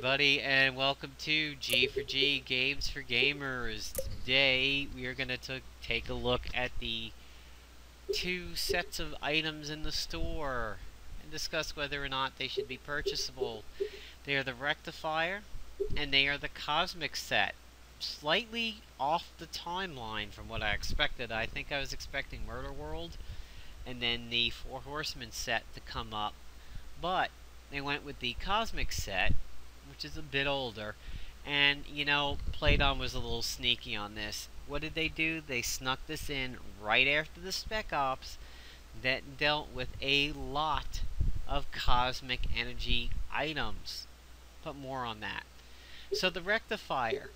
everybody, and welcome to G for G Games for Gamers. Today we are going to take a look at the two sets of items in the store and discuss whether or not they should be purchasable. They are the Rectifier and they are the Cosmic set. Slightly off the timeline from what I expected. I think I was expecting Murder World and then the Four Horsemen set to come up, but they went with the Cosmic set, which is a bit older, and, Playdon was a little sneaky on this. What did they do? They snuck this in right after the Spec Ops that dealt with a lot of cosmic energy items. But more on that. So the Rectifier.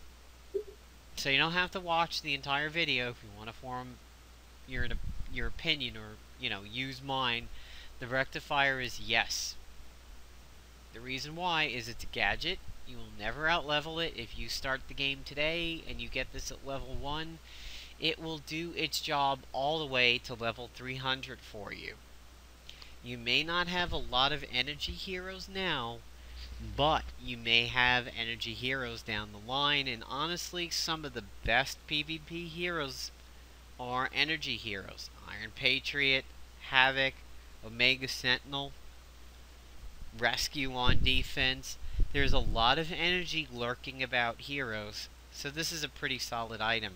So you don't have to watch the entire video if you want to form your opinion or, use mine. The Rectifier is yes. The reason why is it's a gadget. You will never outlevel it. If you start the game today and you get this at level 1, it will do its job all the way to level 300 for you. You may not have a lot of energy heroes now, but you may have energy heroes down the line, and honestly, some of the best PvP heroes are energy heroes. Iron Patriot, Havoc, Omega Sentinel, Rescue on defense. There's a lot of energy lurking about heroes, so this is a pretty solid item.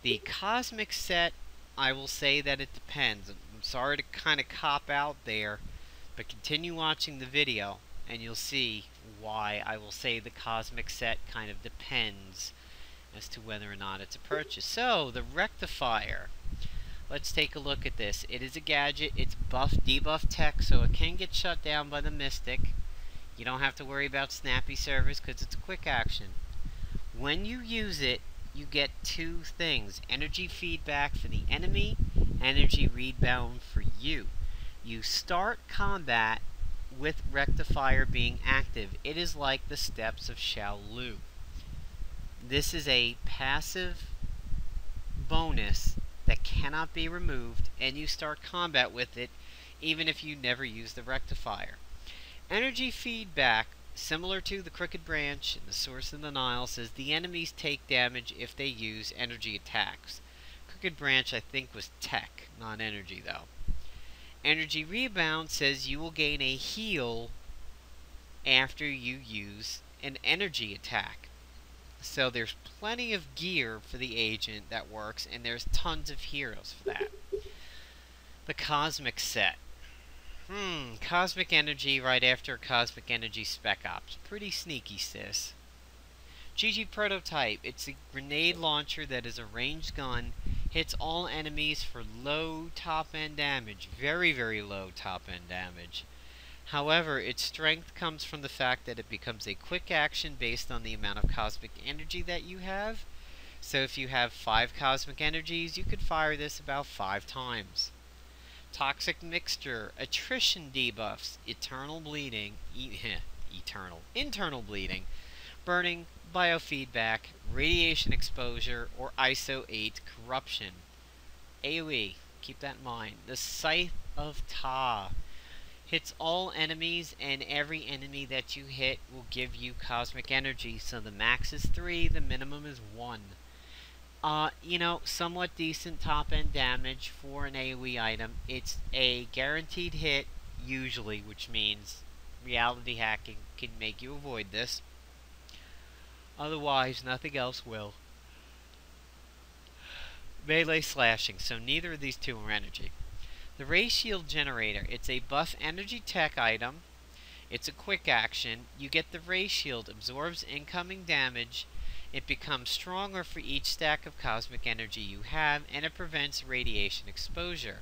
The Cosmic set, I will say that it depends. I'm sorry to kind of cop out there, but continue watching the video and you'll see why I will say the Cosmic set kind of depends as to whether or not it's a purchase. So, the Rectifier. Let's take a look at this. It is a gadget. It's debuff tech, so it can get shut down by the Mystic. You don't have to worry about snappy servers because it's a quick action. When you use it, you get two things. Energy feedback for the enemy, energy rebound for you. You start combat with Rectifier being active. It is like the steps of Shaolu. This is a passive bonus that cannot be removed, and you start combat with it even if you never use the Rectifier. Energy feedback, similar to the Crooked Branch and the Source of the Nile, says the enemies take damage if they use energy attacks. Crooked Branch, I think, was tech, not energy, though. Energy rebound says you will gain a heal after you use an energy attack. So there's plenty of gear for the agent that works, and there's tons of heroes for that. The Cosmic set. Cosmic Energy right after Cosmic Energy Spec Ops. Pretty sneaky, sis. GG Prototype. It's a grenade launcher that is a ranged gun. Hits all enemies for low top-end damage. Very, very low top-end damage. However, its strength comes from the fact that it becomes a quick action based on the amount of cosmic energy that you have. So if you have 5 cosmic energies, you could fire this about 5 times. Toxic Mixture, attrition debuffs, internal bleeding, internal bleeding, burning, biofeedback, radiation exposure, or ISO 8 corruption. AoE, keep that in mind. The Scythe of Ta. Hits all enemies, and every enemy that you hit will give you cosmic energy. So the max is 3, the minimum is 1. Somewhat decent top-end damage for an AoE item. It's a guaranteed hit, usually, which means reality hacking can make you avoid this. Otherwise, nothing else will. Melee slashing, so neither of these two are energy. The Rayshield generator, it's a buff energy tech item. It's a quick action. You get the Rayshield, absorbs incoming damage. It becomes stronger for each stack of cosmic energy you have, and it prevents radiation exposure.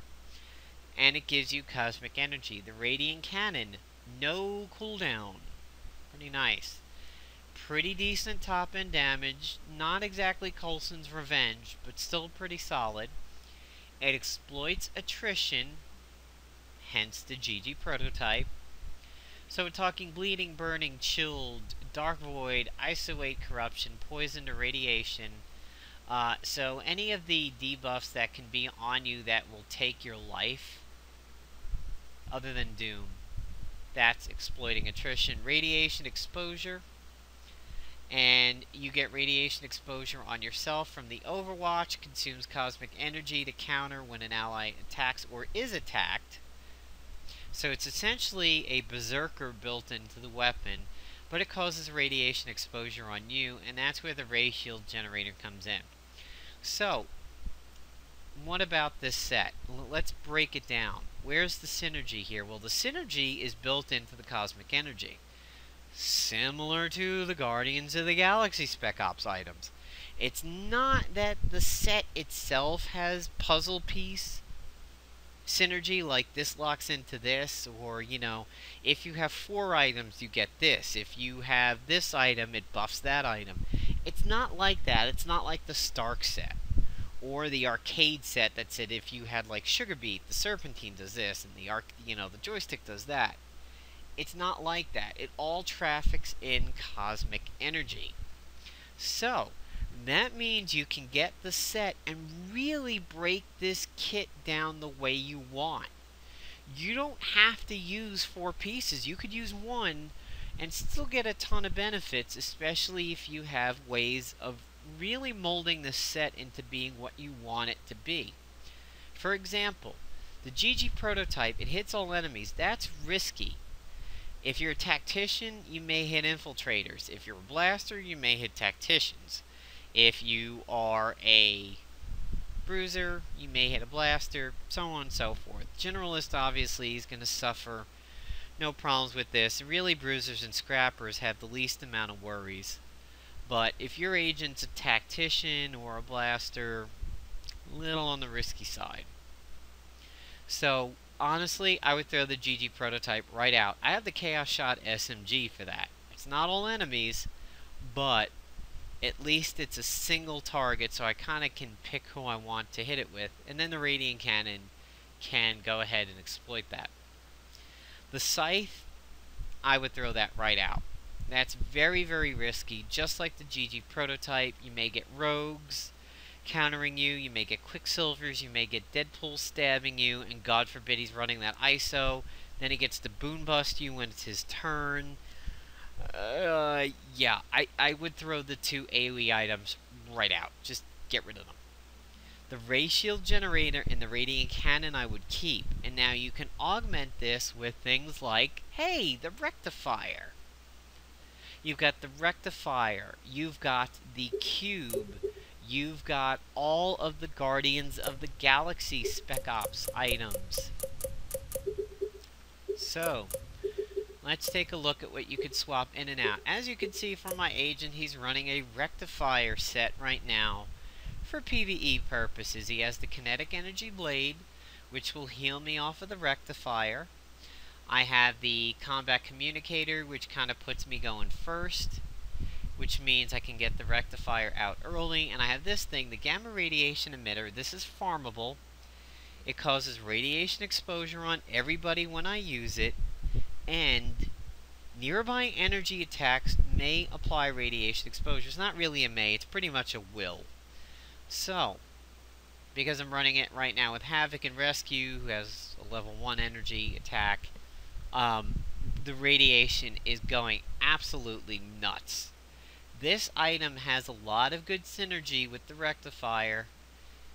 And it gives you cosmic energy. The Radian Cannon, no cooldown. Pretty nice. Pretty decent top-end damage. Not exactly Coulson's Revenge, but still pretty solid. It exploits attrition, hence the GG Prototype. So we're talking bleeding, burning, chilled, dark void, ISO 8 corruption, poison, or radiation. So any of the debuffs that can be on you that will take your life, other than Doom, that's exploiting attrition. Radiation exposure, And you get radiation exposure on yourself from the Overwatch, consumes cosmic energy to counter when an ally attacks or is attacked. So it's essentially a berserker built into the weapon, but it causes radiation exposure on you, and that's where the Rayshield generator comes in. So, what about this set? Let's break it down. Where's the synergy here? Well, the synergy is built into the cosmic energy, similar to the Guardians of the Galaxy Spec Ops items. It's not that the set itself has puzzle piece synergy, like this locks into this, or, you know, if you have 4 items, you get this. If you have this item, it buffs that item. It's not like that. It's not like the Stark set, or the arcade set that said if you had, like, Sugar Beet, the Serpentine does this, and the joystick does that. It's not like that. It all traffics in cosmic energy. So, that means you can get the set and really break this kit down the way you want. You don't have to use 4 pieces. You could use 1 and still get a ton of benefits, especially if you have ways of really molding the set into being what you want it to be. For example, the GG prototype, it hits all enemies. That's risky. If you're a tactician, you may hit infiltrators. If you're a blaster, you may hit tacticians. If you are a bruiser, you may hit a blaster, so on and so forth. Generalist, obviously, is going to suffer no problems with this. Really, bruisers and scrappers have the least amount of worries. But if your agent's a tactician or a blaster, a little on the risky side. So, honestly, I would throw the GG prototype right out. I have the Chaos Shot SMG for that. It's not all enemies, but at least it's a single target, so I kind of can pick who I want to hit it with. And then the Radian Cannon can go ahead and exploit that. The Scythe, I would throw that right out. That's very, very risky. Just like the GG prototype, you may get rogues countering you, you may get Quicksilvers, you may get Deadpool stabbing you, and God forbid he's running that ISO. Then he gets to boon bust you when it's his turn. Yeah, I would throw the 2 AoE items right out. Just get rid of them. The Rayshield generator and the Radian Cannon I would keep. And now you can augment this with things like, hey, the Rectifier. You've got the Rectifier. You've got the Cube. You've got all of the Guardians of the Galaxy Spec Ops items. So, let's take a look at what you could swap in and out. As you can see from my agent, he's running a Rectifier set right now for PvE purposes. He has the Kinetic Energy Blade, which will heal me off of the Rectifier. I have the Combat Communicator, which kind of puts me going first, which means I can get the Rectifier out early. And I have this thing, the Gamma Radiation Emitter. This is farmable. It causes radiation exposure on everybody when I use it, and nearby energy attacks may apply radiation exposure. It's not really a may, it's pretty much a will. So, because I'm running it right now with Havoc and Rescue, who has a level 1 energy attack, the radiation is going absolutely nuts. This item has a lot of good synergy with the Rectifier,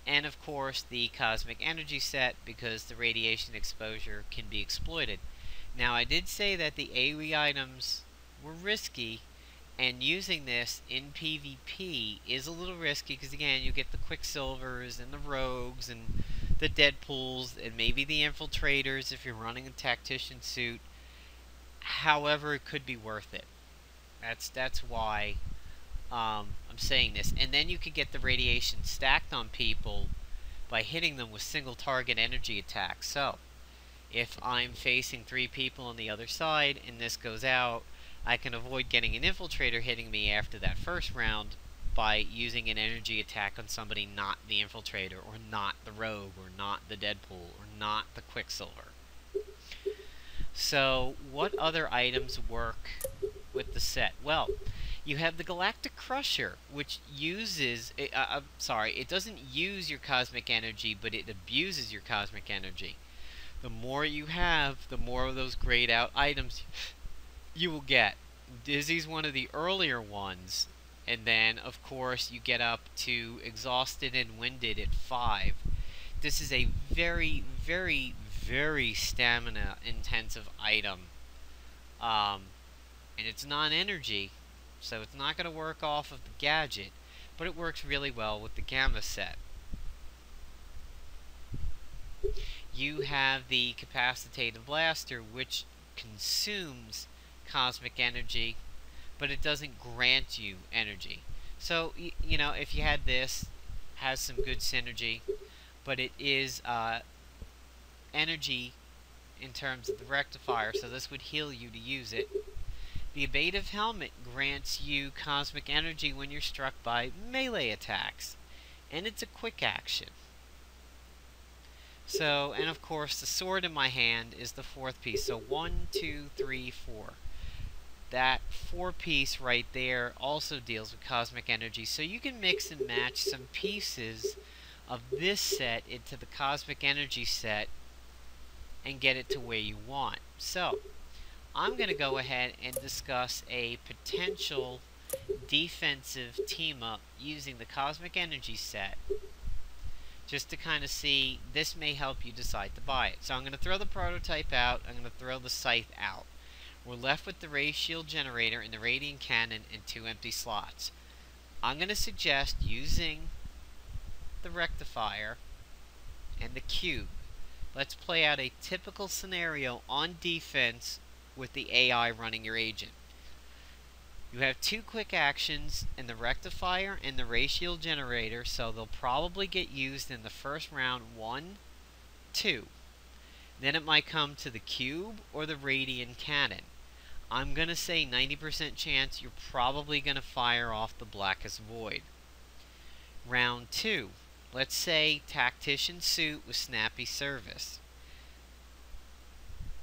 and of course the Cosmic Energy set, because the radiation exposure can be exploited. Now, I did say that the AoE items were risky, and using this in PvP is a little risky, because again, you get the Quicksilvers and the Rogues and the Deadpools and maybe the Infiltrators if you're running a Tactician suit. However, it could be worth it. That's why I'm saying this. And then you could get the radiation stacked on people by hitting them with single target energy attacks. So, if I'm facing 3 people on the other side and this goes out, I can avoid getting an Infiltrator hitting me after that first round by using an energy attack on somebody not the Infiltrator, or not the Rogue, or not the Deadpool, or not the Quicksilver. So, what other items work with the set? Well, you have the Galactic Crusher, which uses... it doesn't use your cosmic energy, but it abuses your cosmic energy. The more you have, the more of those grayed out items you will get. Dizzy's one of the earlier ones. And then, of course, you get up to Exhausted and Winded at 5. This is a very, very, very stamina intensive item. And it's non-energy, so it's not going to work off of the gadget, but it works really well with the Gamma set. You have the Capacitative Blaster, which consumes cosmic energy, but it doesn't grant you energy. So, you know, if you had this, has some good synergy, but it is energy in terms of the Rectifier, so this would heal you to use it. The Abative Helmet grants you cosmic energy when you're struck by melee attacks, and it's a quick action. So, and of course, the sword in my hand is the 4th piece. So 1, 2, 3, 4. That 4-piece right there also deals with cosmic energy. So you can mix and match some pieces of this set into the cosmic energy set and get it to where you want. So, I'm going to go ahead and discuss a potential defensive team-up using the cosmic energy set, just to kind of see, this may help you decide to buy it. So I'm going to throw the prototype out, I'm going to throw the Scythe out. We're left with the Rayshield generator and the Radian Cannon and 2 empty slots. I'm going to suggest using the Rectifier and the Cube. Let's play out a typical scenario on defense with the AI running your agent. You have 2 quick actions in the Rectifier and the Rayshield generator, so they'll probably get used in the first round 1, 2. Then it might come to the Cube or the Radian Cannon. I'm going to say 90% chance you're probably going to fire off the Blackest Void. Round 2. Let's say Tactician Suit with Snappy Service.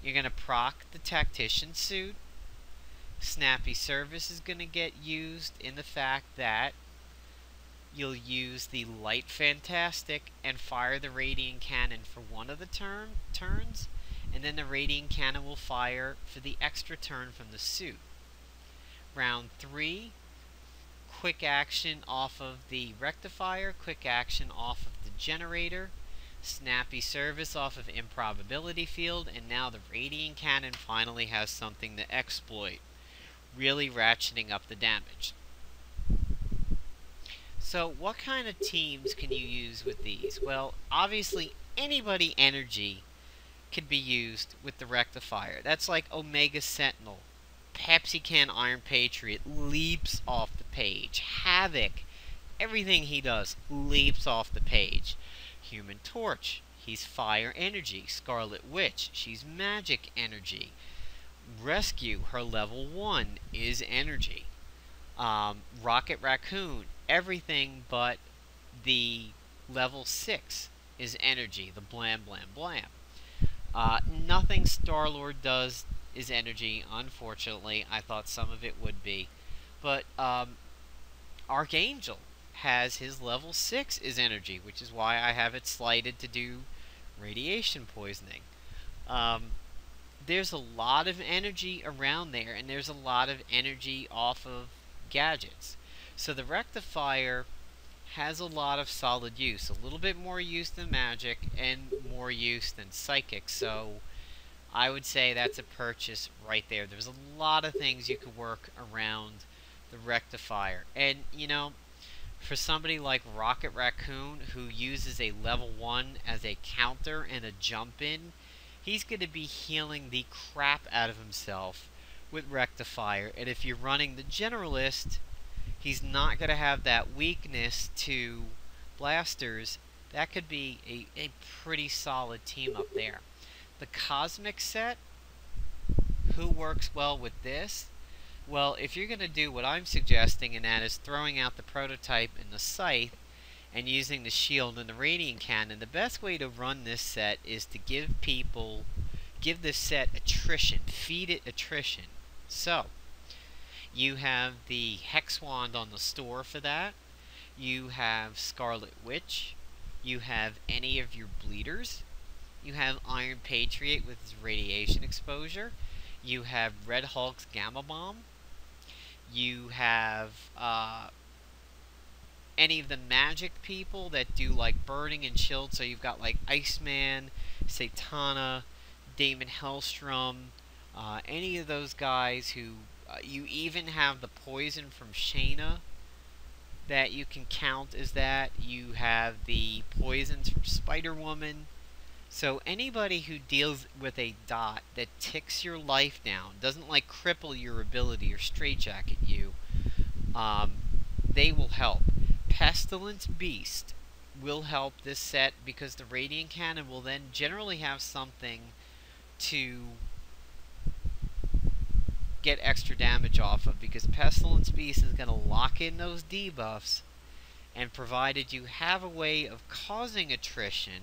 You're going to proc the Tactician Suit. Snappy Service is going to get used in the fact that you'll use the Light Fantastic and fire the Radiant Cannon for one of the turns, and then the Radiant Cannon will fire for the extra turn from the suit. Round 3, quick action off of the Rectifier, quick action off of the generator, Snappy Service off of Improbability Field, and now the Radiant Cannon finally has something to exploit, really ratcheting up the damage. So what kind of teams can you use with these? Well, obviously anybody energy could be used with the Rectifier. That's like Omega Sentinel, Pepsi Can Iron Patriot leaps off the page. Havoc, everything he does leaps off the page. Human Torch, he's fire energy. Scarlet Witch, she's magic energy. Rescue, her level 1 is energy. Rocket Raccoon, everything but the level 6 is energy. The blam blam blam. Nothing Star-Lord does is energy, unfortunately. I thought some of it would be. But Archangel has his level 6 is energy, which is why I have it slighted to do radiation poisoning. There's a lot of energy around there, and there's a lot of energy off of gadgets. So the Rectifier has a lot of solid use, a little bit more use than magic and more use than psychic, so I would say that's a purchase right there. There's a lot of things you could work around the Rectifier, and you know, for somebody like Rocket Raccoon, who uses a level 1 as a counter and a jump in, he's going to be healing the crap out of himself with Rectifier. And if you're running the Generalist, he's not going to have that weakness to blasters. That could be a pretty solid team up there. The Cosmic set, who works well with this? Well, if you're going to do what I'm suggesting, and that is throwing out the prototype and the Scythe and using the shield and the Radiant Cannon, the best way to run this set is to give this set attrition, feed it attrition. So, you have the Hex Wand on the store for that, you have Scarlet Witch, you have any of your bleeders, you have Iron Patriot with his radiation exposure, you have Red Hulk's Gamma Bomb, You have any of the magic people that do like burning and shield. So you've got like Iceman, Satana, Damon Hellstrom, any of those guys who you even have the poison from Shayna that you can count as that. You have the poisons from Spider-Woman. So anybody who deals with a dot that ticks your life down, doesn't like cripple your ability or straitjacket you, they will help. Pestilence Beast will help this set because the Radiant Cannon will then generally have something to get extra damage off of, because Pestilence Beast is going to lock in those debuffs, and provided you have a way of causing attrition,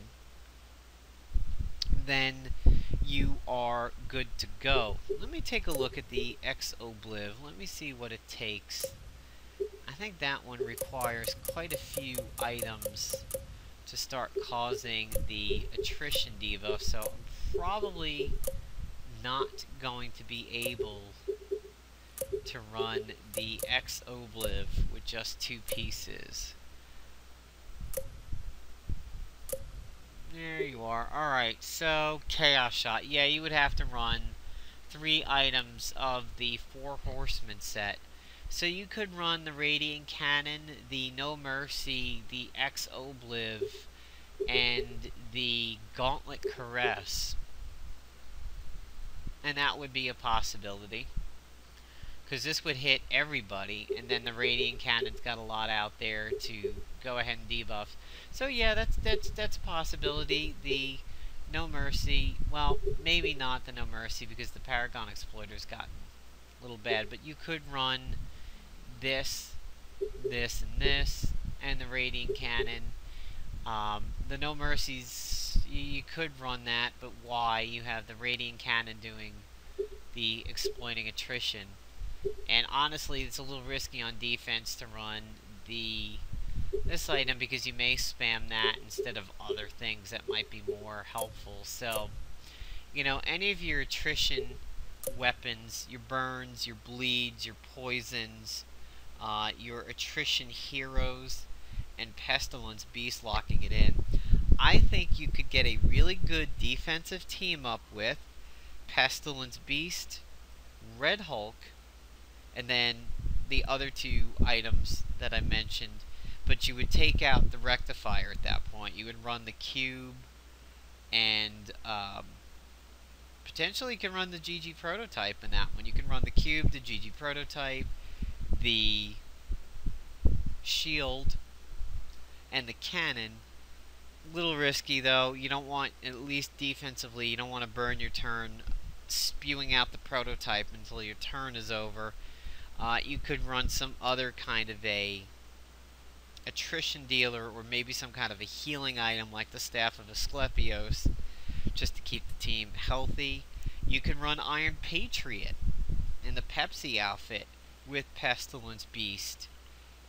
then you are good to go. Let me take a look at the X-Obliv. Let me see what it takes. I think that one requires quite a few items to start causing the attrition debuff, so I'm probably not going to be able to run the X-Obliv with just 2 pieces. There you are. Alright, so Chaos Shot. Yeah, you would have to run 3 items of the 4 Horsemen set. So you could run the Radiant Cannon, the No Mercy, the X-Obliv, and the Gauntlet Caress. And that would be a possibility, because this would hit everybody, and then the Radiant Cannon's got a lot out there to go ahead and debuff. So yeah, that's a possibility. The No Mercy, well, maybe not the No Mercy, because the Paragon Exploiter's gotten a little bad, but you could run this, this, and this, and the Radiant Cannon. The No Mercies, you could run that, but why? You have the Radiant Cannon doing the exploiting attrition. And honestly, it's a little risky on defense to run this item, because you may spam that instead of other things that might be more helpful. So, you know, any of your attrition weapons, your burns, your bleeds, your poisons, your attrition heroes, and Pestilence Beast locking it in, I think you could get a really good defensive team up with Pestilence Beast, Red Hulk, and then the other 2 items that I mentioned. But you would take out the Rectifier at that point. You would run the Cube, and potentially you can run the GG Prototype in that one. You can run the Cube, the GG Prototype, the Shield, and the Cannon. Little risky though. You don't want, at least defensively, you don't want to burn your turn spewing out the Prototype until your turn is over. You could run some other kind of a attrition dealer, or maybe some kind of a healing item like the Staff of Asclepios, just to keep the team healthy. You can run Iron Patriot in the Pepsi outfit with Pestilence Beast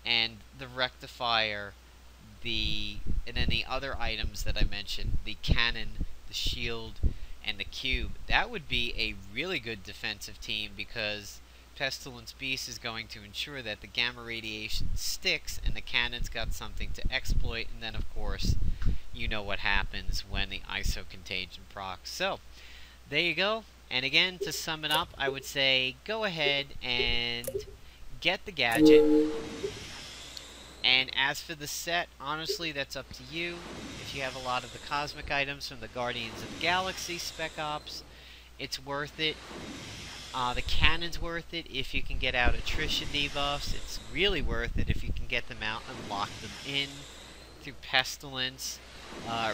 and the Rectifier, and then the other items that I mentioned, the Cannon, the Shield, and the Cube. That would be a really good defensive team, because Pestilence Beast is going to ensure that the gamma radiation sticks, and the Cannon's got something to exploit, and then of course, you know what happens when the ISO Contagion procs. So, there you go. And again, to sum it up, I would say go ahead and get the gadget. And as for the set, honestly, that's up to you. If you have a lot of the cosmic items from the Guardians of the Galaxy Spec Ops, it's worth it. The Cannon's worth it if you can get out attrition debuffs. It's really worth it if you can get them out and lock them in through Pestilence.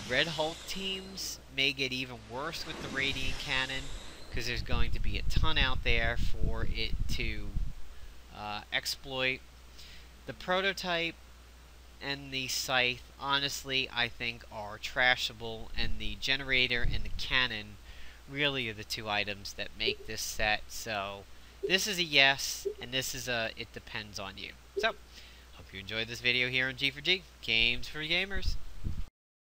Red Hulk teams may get even worse with the Radiant Cannon, because there's going to be a ton out there for it to exploit. The Prototype and the Scythe, honestly, I think are trashable, and the Generator and the Cannon really are the 2 items that make this set. So this is a yes, and this is a it depends on you. So, hope you enjoyed this video here on G4G, Games for Gamers.